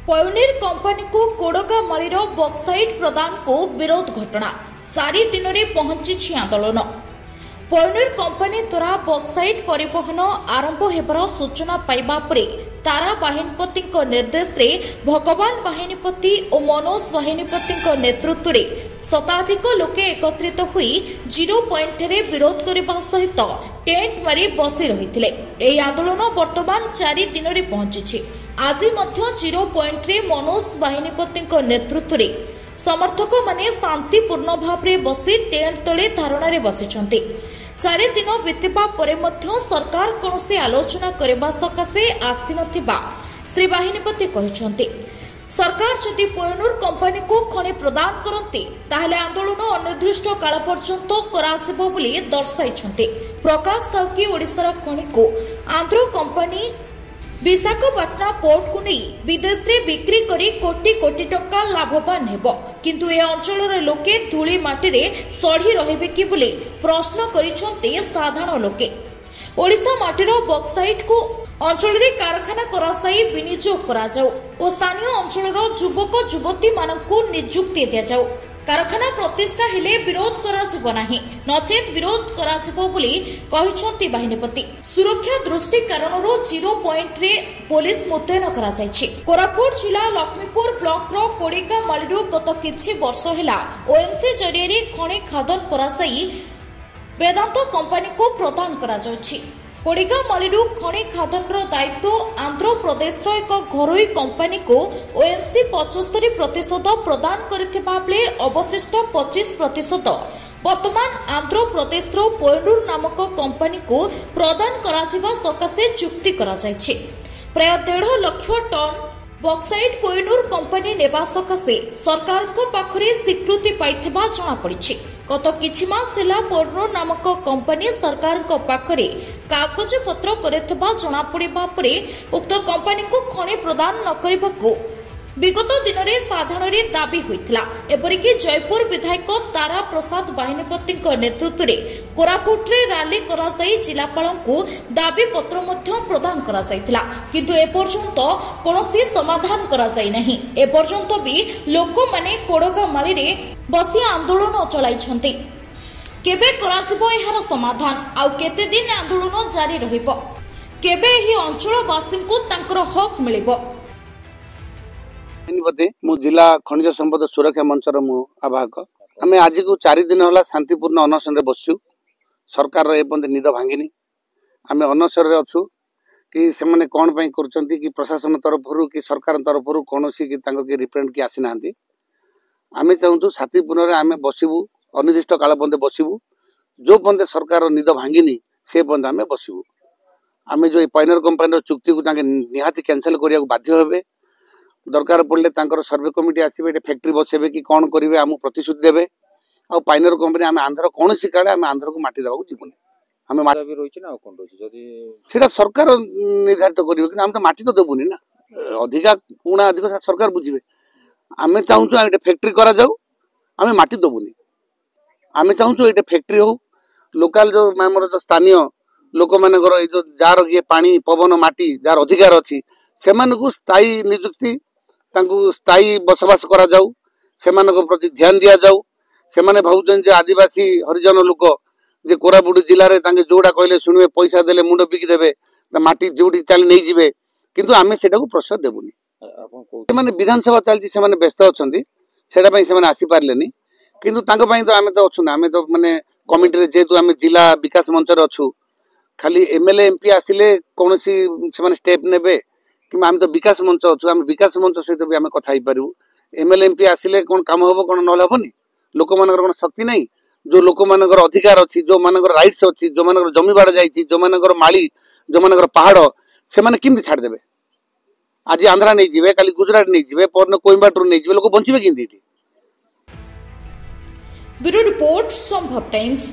पयोनिर company को कोड़गामालीर bauxite प्रदान को विरोध घटना 4 दिन में पहुंची आंदोलन। पयोनिर कंपनी द्वारा बक्साइट परिवहन आरंभ होबार सूचना पाइबा परे तारा बाहिनीपति निर्देश रे भगवान बाहिनीपति और मनोज बाहिनीपति नेतृत्व में शताधिक लोके एकत्रित हुई 0 पॉइंट रे विरोध करने सहित टेंट मारी बसी रही। यह आंदोलन वर्तमान 4 दिन में पहुंची। आज 0 पॉइंट रे मनोज बाहिनीपति नेतृत्व में समर्थक माने शांतिपूर्ण भाव में बसी टेंट तले धारणा रे बसिछन्ति। 4 दिन बीतवा परे मध्य सरकार कौनसी आलोचना करबा सकाशे आसी नथिबा श्री बाहिनीपति कहिछन्ति। सरकार जदि पयोनिर कंपनी को खनि प्रदान करती ताहले आंदोलन अनिर्दिष्ट काल पर्यंत करासिबो बोली दर्शाइछन्ति। प्रकाश थाउकी ओडिशार खनि को आंध्र कंपनी विशाखापट्टनम पोर्ट को नहीं विदेश में बिक्री करी कोटी कोटी टंका लाभवान हेबो, किंतु ए अंचल लोके धूली माटी रे सढ़ी रहिबे कि बोली प्रश्न करिसंते साधारण लोके। ओडिशा माटीर बक्साइट को अंचल रे कारखाना करासाई विनियोग करा जाऊ और स्थानीय अंचल युवक युवती मानकु नियुक्ति दिया जाऊ। कारखाना प्रतिष्ठा हेले विरोध कराजिबो नाही, नचेत विरोध कराजिबो बोली कहिसंती बाहिनीपति। सुरक्षा दृष्टि कारणरो 0 पॉइंट रे पुलिस मुतयन करा जायछि। कोरापुट जिला लक्ष्मीपुर ब्लॉक रो कोड़िगामालीरु गत किछि वर्ष हेला ओएमसी जरिए खनि खादन करासाई वेदांत कंपनी को प्रदान करा जायछि। कोड़िगामालीरु खनि खादन दायित्व आंध्र प्रदेश एक घरोई कंपनी को ओएमसी 75% प्रदान करथिबा बेले अवशिष्ट 25% वर्तमान आंध्र प्रदेश पयोनिर नामक कंपनी को प्रदान कराजिबा सकाशे चुक्ति करा जायछि। प्राय 1.5 लाख टन बक्साइट पयोनिर कंपनी नेबा सकाशे सरकार को पाखरे स्वीकृति पाइथिबा जणा पड़िछि। गत किछि मास हेला पयोनिर नामक कंपनी सरकार को पाखरे कागज पत्र करथिबा जणा पड़िबा परे उक्त कंपनी को खनि प्रदान न करबाकू विगत दिन में साधारण दाबी होता। एपरिक जयपुर विधायक तारा प्रसाद बाहिनीपति नेतृत्व में कोरापुट रे रैली कराई जिलापाल को दाबी पत्र प्रदान करा किंतु एपर्यंत कौनसी समाधान करा जाय नहीं। एपर्यंत भी लोक माने कोड़गामाली रे बसी आंदोलन चलाइछन्ति। केबे कराजिबो एहार समाधान आउ केते दिन आंदोलन जारी रहिबो, केबे एही अंचलवासी को तांकर हक मिलिबो। मु जिला खनिज संपद सुरक्षा मंचर मु आवाहक। आम आज को 4 दिन होला शांतिपूर्ण अनशन बसु। सरकार एपंत निद भांगिनी। आम अनशन अच्छु कि से मैंने कौन कर कि प्रशासन तरफ कि सरकार तरफ कौन की रिप्रेजेंट की आसी ना। आम चाहूँ शांतिपूर्ण आम बसबू, अनिर्दिष्ट काल पर्यंत बसबू। जो पर्यंत सरकार निद भांगिनी से पर्यंत आम बसबू। आम जो पयोनिर कंपनी चुक्ति को निहाती कैंसल करने को बाध्य हे। दरकार पड़े सर्वे कमिटी आसवे फैक्ट्री बसेबे कि कौन करेंगे आम प्रतिश्रुति देवे। आ पयोनिर कंपनी आम आंध्र कौन काले आम आंध्र को माटी देवा जीवनी। आम सरकार निर्धारित करेंगे आम तो माटी तो देवुनि ना। अधिका पुणा अधिक सरकार बुझे। आम चाहूँ ये फैक्ट्री करा जाऊ, आम माटी देवुनि। आम चाहूँ ये फैक्ट्री हो लोकाल जो आमर जो स्थानीय लोक मान जो जार ये पानी पवन माटी जार अधिकार अच्छी से स्थायी नियुक्ति स्थायी बसवास करा जाऊ, सेमानक प्रति ध्यान दिया जाऊ। से माने भावुचन जे आदिवासी हरिजन लोक जे कोरापुट जिले में जोड़ा कहले शुणवे पैसा देले मुंड बिकी देबे माटी जोड़ी चली नहीं जिवे, किंतु आमे सेटा को प्रश्रय देबुनी। माने विधानसभा चलती से माने व्यस्त अछंती सेटा पई से माने आसी पारलेनी, किंतु तांको पई तो आमे तो अछु ना। आमे तो माने कमिटी रे जेतु आमे जिला विकास मंच रे अछु, खाली एमएलए एमपी आसिले कोनोसी से माने स्टेप नेबे कि आम तो विकास मंच अच्छु। आम विकास मंच सहित भी आम कथा पारू। एमएलए एमपी आसिले कौन काम हम कौन ना हेनी। लोक मान कौन शक्ति नहीं, जो लोक मान अधिकार अच्छी, जो मान राइट्स अच्छी, जो मान जमी बाड़ जाइए, जो मान माली, जो मान पहाड़ से केमती छाड़देवे। आज आंध्रा नहीं जीवे, काली गुजरात नहीं जीवे, परन कोयम्बाटूर नहीं जीवे, लोक बंचे केमती। ब्यूरो रिपोर्ट संभव टाइम्स।